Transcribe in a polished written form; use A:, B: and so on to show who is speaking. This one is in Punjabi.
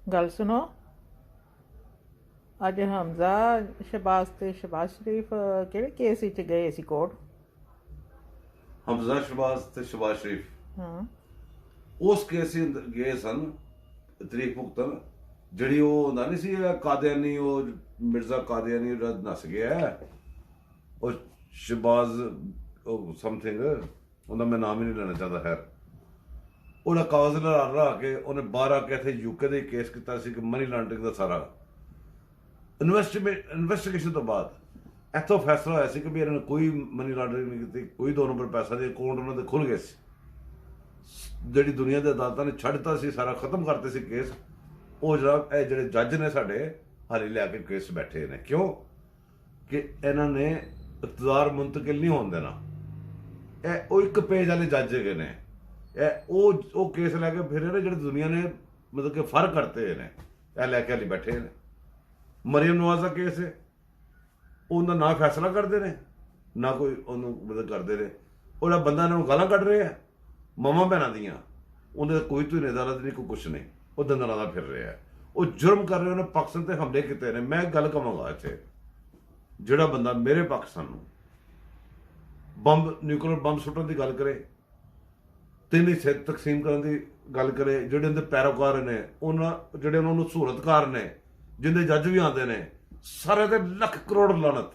A: गल सुनो। अज हमजा शहबाज ते शहबाज शरीफ केड़े केस विच गए सी कोर्ट?
B: हमजा शहबाज ते शहबाज शरीफ
A: हाँ
B: उस केस गए सन तरीक भुगतन ਜਿਹੜੀ ਉਹ ਹੁੰਦਾ ਨਹੀਂ ਸੀ ਕਾਦੀਆਨੀ ਉਹ ਮਿਰਜ਼ਾ ਕਾਦੀਆਨੀ ਨਸ ਗਿਆ ਉਹ ਸ਼ਹਬਾਜ਼ ਉਹ ਸਮਥਿੰਗ ਉਹਦਾ ਮੈਂ ਨਾਮ ਹੀ ਨਹੀਂ ਲੈਣਾ ਚਾਹੁੰਦਾ ਖੈਰ ਉਹਦਾ ਕਾਗਜ਼ ਲਾ ਕੇ ਉਹਨੇ ਬਾਹਰ ਆ ਕੇ ਇੱਥੇ ਯੂਕੇ ਦੇ ਕੇਸ ਕੀਤਾ ਸੀ ਕਿ ਮਨੀ ਲਾਂਡਰਿੰਗ ਦਾ ਸਾਰਾ ਇਨਵੈਸਟੀਗੇਸ਼ਨ ਤੋਂ ਬਾਅਦ ਇੱਥੋਂ ਫੈਸਲਾ ਹੋਇਆ ਸੀ ਕਿ ਵੀ ਇਹਨਾਂ ਨੇ ਕੋਈ ਮਨੀ ਲਾਂਡਰਿੰਗ ਨਹੀਂ ਕੀਤੀ, ਕੋਈ 2 ਨੰਬਰ ਪੈਸਾ ਦੇ ਅਕਾਊਂਟ ਉਹਨਾਂ ਦੇ ਖੁੱਲ੍ਹ ਗਏ ਸੀ। ਜਿਹੜੀ ਦੁਨੀਆ ਦੇ ਅਦਾਲਤਾਂ ਨੇ ਛੱਡਤਾ ਸੀ, ਸਾਰਾ ਖਤਮ ਕਰਤੇ ਸੀ ਕੇਸ। ਉਹ ਜਨਾਬ ਇਹ ਜਿਹੜੇ ਜੱਜ ਨੇ ਸਾਡੇ ਹਾਲੇ ਲਿਆ ਕੇ ਕੇਸ ਬੈਠੇ ਨੇ। ਕਿਉਂ ਕਿ ਇਹਨਾਂ ਨੇ ਇਕਤਦਾਰ ਮੁੰਤਕਿਲ ਨਹੀਂ ਹੋਣ ਦੇਣਾ। ਇਹ ਉਹ ਇੱਕ ਪੇਜ ਵਾਲੇ ਜੱਜ ਹੈਗੇ ਨੇ। ਇਹ ਉਹ ਕੇਸ ਲੈ ਕੇ ਫਿਰ ਜਿਹੜੇ ਦੁਨੀਆ ਨੇ ਮਤਲਬ ਕਿ ਫਰਕ ਕਰਤੇ ਨੇ, ਇਹ ਲੈ ਕੇ ਹਾਲੇ ਬੈਠੇ ਨੇ। ਮਰੀਮ ਨਵਾਜ਼ ਦਾ ਕੇਸ ਹੈ, ਉਹਦਾ ਨਾ ਫੈਸਲਾ ਕਰਦੇ ਨੇ ਨਾ ਕੋਈ ਉਹਨੂੰ ਮਦਦ ਕਰਦੇ ਨੇ। ਉਹਦਾ ਬੰਦਾ ਇਹਨਾਂ ਨੂੰ ਗਾਲਾਂ ਕੱਢ ਰਿਹਾ ਮਾਮਾ ਭੈਣਾਂ ਦੀਆਂ, ਉਹਦੇ ਕੋਈ ਤੋਂ ਅਦਾਲਤ ਨਹੀਂ, ਕੋਈ ਕੁਛ ਨਹੀਂ, ਉਹ ਦੰਦਲਾਂ ਦਾ ਫਿਰ ਰਿਹਾ। ਉਹ ਜੁਰਮ ਕਰ ਰਹੇ, ਉਹਨੇ ਪਾਕਿਸਤਾਨ ਤੇ ਹਮਲੇ ਕੀਤੇ ਨੇ। ਮੈਂ ਗੱਲ ਕਵਾਂਗਾ ਇੱਥੇ ਜਿਹੜਾ ਬੰਦਾ ਮੇਰੇ ਪਾਕਿਸਤਾਨ ਨੂੰ ਨਿਊਕਲੀਅਰ ਬੰਬ ਸੁੱਟਣ ਦੀ ਗੱਲ ਕਰੇ, 3 ਹਿੱਸੇ ਤਕਸੀਮ ਕਰਨ ਦੀ ਗੱਲ ਕਰੇ, ਜਿਹੜੇ ਉਹਦੇ ਪੈਰੋਕਾਰ ਨੇ, ਜਿਹੜੇ ਉਹਨਾਂ ਨੂੰ ਸਹੂਲਤਕਾਰ ਨੇ, ਜਿੰਦੇ ਜੱਜ ਵੀ ਆਉਂਦੇ ਨੇ, ਸਾਰੇ ਦੇ ਲੱਖ ਕਰੋੜ ਲਾਨਤ।